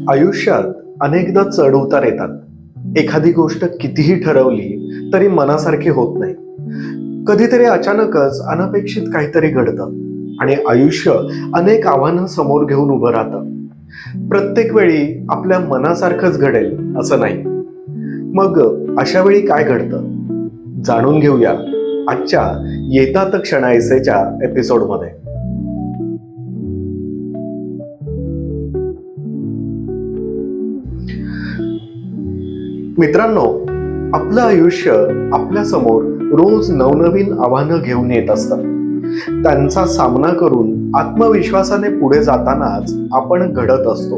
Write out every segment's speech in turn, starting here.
आयुष्यात अनेकदा चढ उतार येतात. एखादी गोष्ट कितीही ठरवली तरी मनासारखी होत नाही. कधीतरी अचानकच अनपेक्षित काहीतरी घडतं आणि आयुष्य अनेक आव्हानं समोर घेऊन उभं राहतं. प्रत्येक वेळी आपल्या मनासारखंच घडेल असं नाही. मग अशा वेळी काय घडतं जाणून घेऊया आजच्या येतात क्षणायसेच्या एपिसोडमध्ये. मित्रांनो, आपलं आयुष्य आपल्या समोर रोज नवनवीन आव्हानं घेऊन येत असतात. त्यांचा सामना करून आत्मविश्वासाने पुढे जातानाच आपण घडत असतो.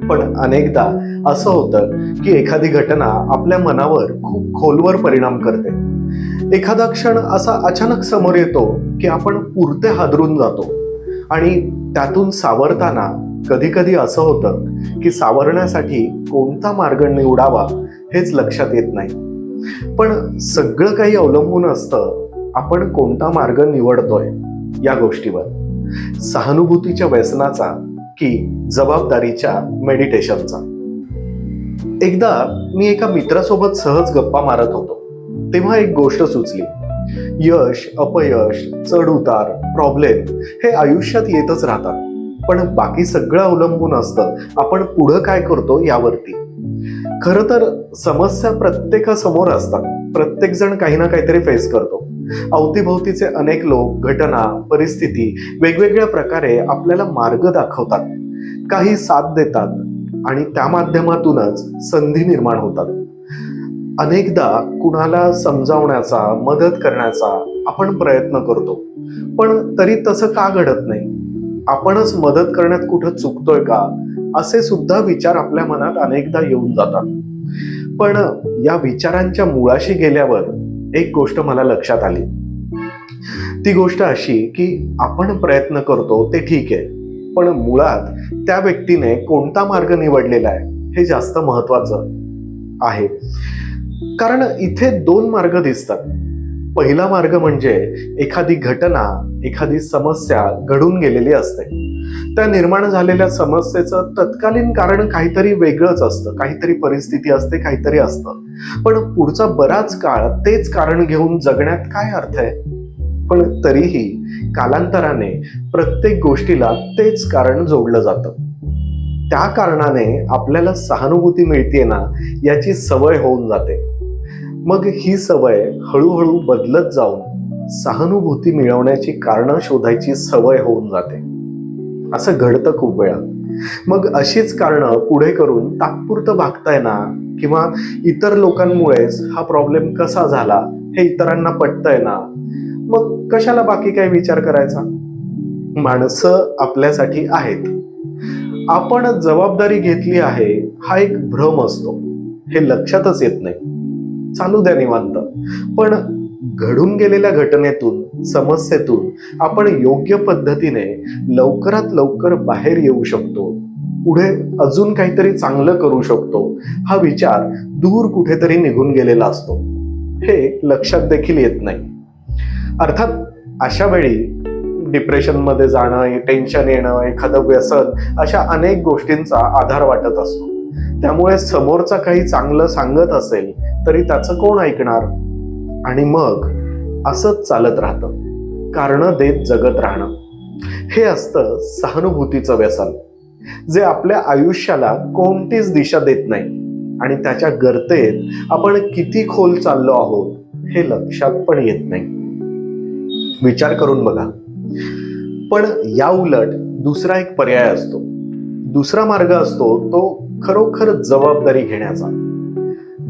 पण अनेकदा असं होतं की एखादी घटना आपल्या मनावर खूप खोलवर परिणाम करते. एखादा क्षण असा अचानक समोर येतो की आपण पुरते हादरून जातो आणि त्यातून सावरताना कधी कधी असं होतं की सावरण्यासाठी कोणता मार्ग निवडावा हेच लक्षात येत नाही. पण सगळं काही अवलंबून असतं आपण कोणता मार्ग निवडतोय या गोष्टीवर. सहानुभूतीच्या व्यसनाचा की जबाबदारीच्या मेडिटेशनचा. एकदा मी एका मित्रासोबत सहज गप्पा मारत होतो तेव्हा एक गोष्ट सुचली. यश, अपयश, चढ उतार, प्रॉब्लेम हे आयुष्यात येतच राहतात. पण बाकी सगळं अवलंबून असतं आपण पुढं काय करतो यावरती. खरं तर समस्या प्रत्येकासमोर असतात. प्रत्येक जण काही ना काहीतरी फेस करतो. अवतीभोवतीचे अनेक लोक, घटना, परिस्थिती वेगवेगळ्या प्रकारे आपल्याला मार्ग दाखवतात, काही साथ देतात आणि त्या माध्यमातूनच संधी निर्माण होतात. अनेकदा कुणाला समजावण्याचा, मदत करण्याचा आपण प्रयत्न करतो, पण तरी तसं का घडत नाही? आपणच मदत करण्यात कुठं चुकतोय का असे सुद्धा विचार आपल्या मनात अनेकदा येऊन जातात. पण या विचारांच्या मुळाशी गेल्यावर एक गोष्ट मला लक्षात आली. ती गोष्ट अशी की आपण प्रयत्न करतो ते ठीक आहे, पण मुळात त्या व्यक्तीने कोणता मार्ग निवडलेला आहे हे जास्त महत्वाचं आहे. कारण इथे दोन मार्ग दिसतात. पहिला मार्ग म्हणजे एखादी घटना, एखादी समस्या घडून गेलेली असते. त्या निर्माण झालेल्या समस्येचं तत्कालीन कारण काहीतरी वेगळंच असतं, काहीतरी परिस्थिती असते, काहीतरी असतं. पण पुढचा बराच काळ तेच कारण घेऊन जगण्यात काय अर्थ आहे? पण तरीही कालांतराने प्रत्येक गोष्टीला तेच कारण जोडलं जातं. त्या कारणाने आपल्याला सहानुभूती मिळते ना याची सवय होऊन जाते. मग ही सवय हळूहळू बदलत जाऊन सहानुभूती मिळवण्याची कारणं शोधायची सवय होऊन जाते. असं घडतं खूप वेळा. मग अशीच कारणं पुढे करून तात्पुरतं भागताय ना, किंवा इतर लोकांमुळेच हा प्रॉब्लेम कसा झाला हे इतरांना पटतंय ना, मग कशाला बाकी काय विचार करायचा? माणसं आपल्यासाठी आहेत. आपण जबाबदारी घेतली आहे हा एक भ्रम असतो, हे लक्षातच येत नाही. चालू द्या निवांत. पण घडून गेलेल्या घटनेतून, समस्येतून आपण योग्य पद्धतीने लवकरात लवकर बाहेर येऊ शकतो, पुढे अजून काहीतरी चांगलं करू शकतो हा विचार दूर कुठेतरी निघून गेलेला असतो. हे लक्षात देखील येत नाही. अर्थात अशा वेळी डिप्रेशनमध्ये जाणं, टेन्शन येणं, एखादं व्यसन, अशा अनेक गोष्टींचा आधार वाटत असतो. त्यामुळे समोरचा काही चांगलं सांगत असेल तरी त्याचं कोण ऐकणार? आणि मग असंच चालत राहतं, कारणं देत जगत राहणं. हे असतं सहानुभूतीचं व्यसन, जे आपल्या आयुष्याला कोणतीच दिशा देत नाही आणि त्याच्या गर्तेत आपण किती खोल चाललो आहोत हे लक्षात पण येत नाही. विचार करून बघा. पण या उलट दुसरा एक पर्याय असतो. दुसरा मार्ग असतो तो खरोखर जबाबदारी घेण्याचा.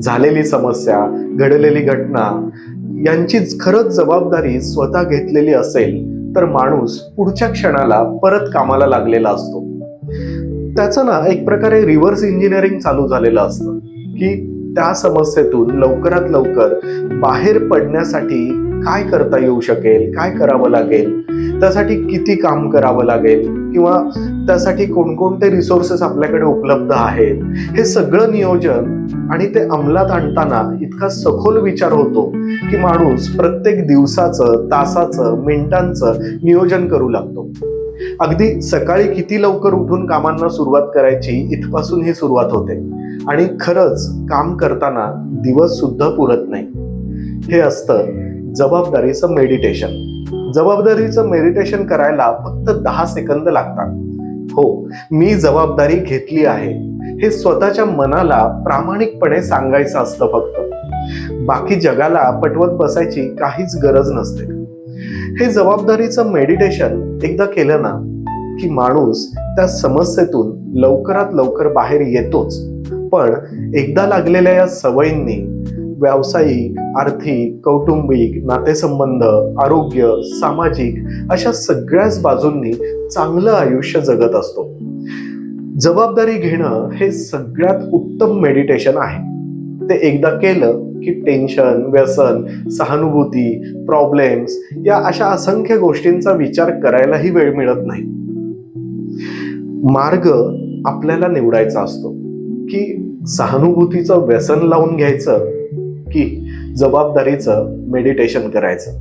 झालेली समस्या, घडलेली घटना यांचीच खरंच जबाबदारी स्वतः घेतलेली असेल तर माणूस पुढच्या क्षणाला परत कामाला लागलेला असतो. त्याचं ना एक प्रकारे रिव्हर्स इंजिनिअरिंग चालू झालेलं असतं की त्या समस्येतून लवकरात लवकर बाहेर पडण्यासाठी काय करता येऊ शकेल, काय करावं लागेल, त्यासाठी किती काम करावं लागेल, किंवा त्यासाठी कोणकोणते रिसोर्सेस आपल्याकडे उपलब्ध आहेत, हे सगळं नियोजन आणि ते अंमलात आणताना इतका सखोल विचार होतो की माणूस प्रत्येक दिवसाचं, तासाचं, मिनिटांचं नियोजन करू लागतो. अगदी सकाळी किती लवकर उठून कामांना सुरुवात करायची इथपासून ही सुरुवात होते आणि खरंच काम करताना दिवस सुद्धा पुरत नाही. हे असतं जबाबदारीचं मेडिटेशन. जबाबदारीचं मेडिटेशन करायला फक्त 10 सेकंद लागतात. हो, मी जबाबदारी घेतली आहे हे स्वतःच्या मनाला प्रामाणिकपणे सांगायचं असतं फक्त. बाकी जगाला पटवत बसायची काहीच गरज नसते. हे जबाबदारीचं मेडिटेशन एकदा केलं ना की माणूस त्या समस्येतून लवकरात लवकर बाहेर येतोच. पण एकदा लागलेल्या या सवयींनी व्यावसायिक, आर्थिक, कौटुंबिक, नातेसंबंध, आरोग्य, सामाजिक अशा सगळ्याच बाजूंनी चांगलं आयुष्य जगत असतो. जबाबदारी घेणं हे सगळ्यात उत्तम मेडिटेशन आहे. ते एकदा केलं की टेन्शन, व्यसन, सहानुभूती, प्रॉब्लेम्स या अशा असंख्य गोष्टींचा विचार करायलाही वेळ मिळत नाही. मार्ग आपल्याला निवडायचा असतो की सहानुभूतीचं व्यसन लावून घ्यायचं की जबाबदारीचं मेडिटेशन करायचं.